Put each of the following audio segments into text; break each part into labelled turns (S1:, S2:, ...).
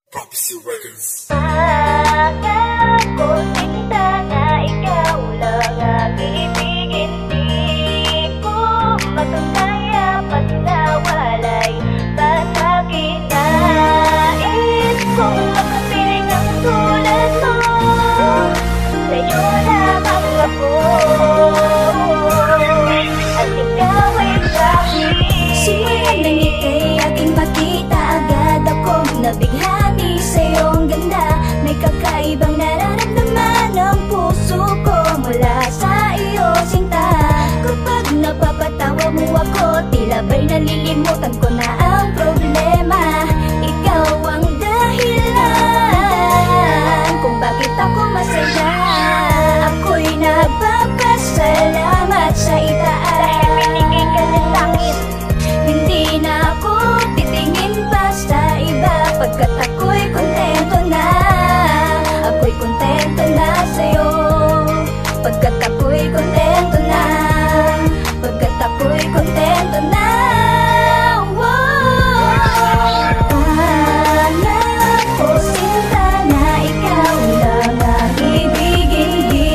S1: Prophecy Records.
S2: Akala ko sinta na ikaw lang ang ibigin. Di ko magkakaya pag nawalay pa sa'kin. Nais kong makapiling ang tulad mo. Sa'yo lamang ako at ikaw ay sa'kin.
S3: Simulan ng ika'y aking makita, agad akong nabighani sa iyong ganda. May kakaibang nararamdaman ang puso ko mula sa iyo, sinta. Kapag napapatawa mo ako, tila ba'y nalilimutan ko na ang problema. Ikaw ang dahilan kung bakit ako masaya. Ako'y nagpapasalamat sa itaas.
S2: Dahil binigay ka na sa'kin.
S3: Hindi na ako titingin pa sa iba, pagkat ako'y kontento na. Ako'y kontento na sa'yo, pagkat ako'y kontento na. Pagkat ako'y kontento na. Alam ko sinta na ikaw lang ang ibigin. Di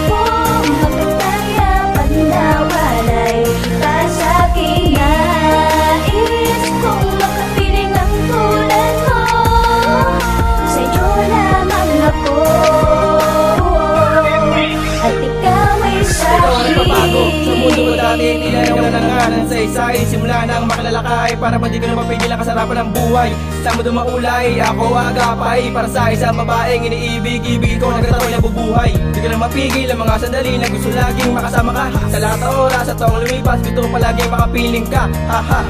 S3: ko magkakaya pag nawalay pa sa'kin. Nais kong makapiling ang tulad mo. Sa'yo lamang ako at ikaw ay sa'kin.
S4: Nagbabago sa mundo ko dati, tila nawala na nga ng saysay. Simula nang makilala ka ay para pa di ko na mapigil ang kasarapan ng buhay. Sa mundo maulay, ako agapay para sa isang babaeng iniibig-ibig ko, nagkataroy na bubuhay. Di ko na mapigil ang mga sandali na gusto laging makasama ka. Sa lahat ng oras at taong lumipas, gusto ko palaging makapiling ka. Haha.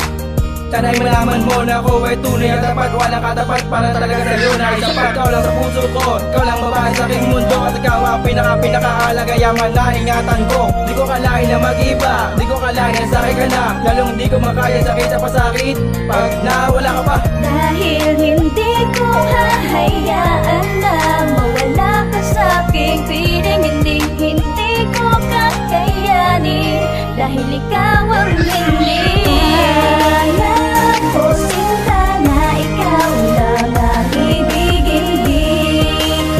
S4: Sana'y malaman mo na ako ay tunay at dapat, walang katapat para talaga sa'yo na isapat. Ikaw lang sa puso ko, ikaw lang babae sa aking mundo, at ikaw ang pinaka-alaga yaman na ingatan ko. Di ko kalain na mag-iba, di ko kalain na sakit ka na, lalong di ko makaya sakit sa pasakit pag nawala ka pa.
S3: Dahil hindi ko hahayaan na mawala ka sa aking piling. Hindi ko kakayanin dahil ikaw ang hindi. Alam ko sinta na ikaw lang ang ibigin. Di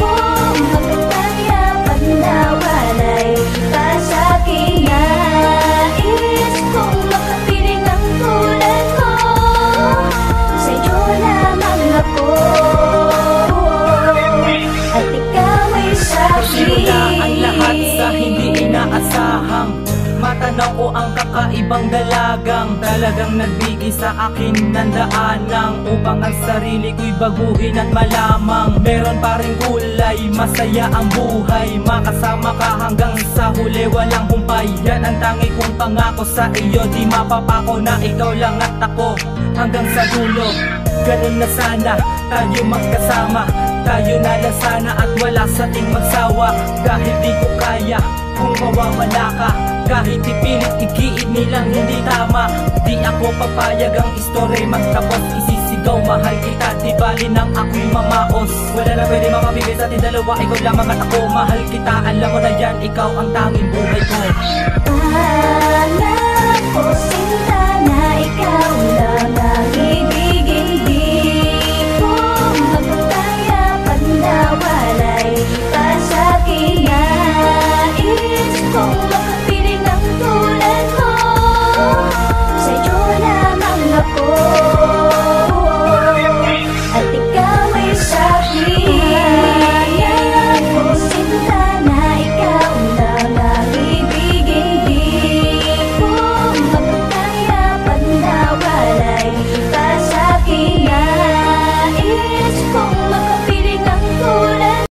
S3: ko magkakaya pag nawalay pa sa'kin. Nais kong makapiling ang tulad mo. Sa'yo lamang ako at ikaw ay sa'kin.
S5: Simula ang lahat sa hindi inaasahang matanaw ko ang kakaibang dalagang talagang nagbigay sa akin ng daanang upang ang sarili ko'y baguhin at malamang meron pa ring kulay, masaya ang buhay. Makasama ka hanggang sa huli, walang humpay. Yan ang tangi kong pangako sa iyo, di mapapako na ikaw lang at ako hanggang sa dulo. Ganun na sana tayo magkasama, tayo na lang sana at wala sa ating magsawa. Dahil di ko kaya kung mawawala ka, kahit ipilit igiit nilang hindi tama. Di ako papayag ang istorya magtapos, isisigaw mahal kita, di bali nang ako'y mamaos. Wala na pwede mamamigay sa ating dalawa, ikaw lamang at ako. Mahal kita, alam mo na yan, ikaw ang tanging buhay ko.
S3: Alam ko sinta na ikaw lang ang ibigin.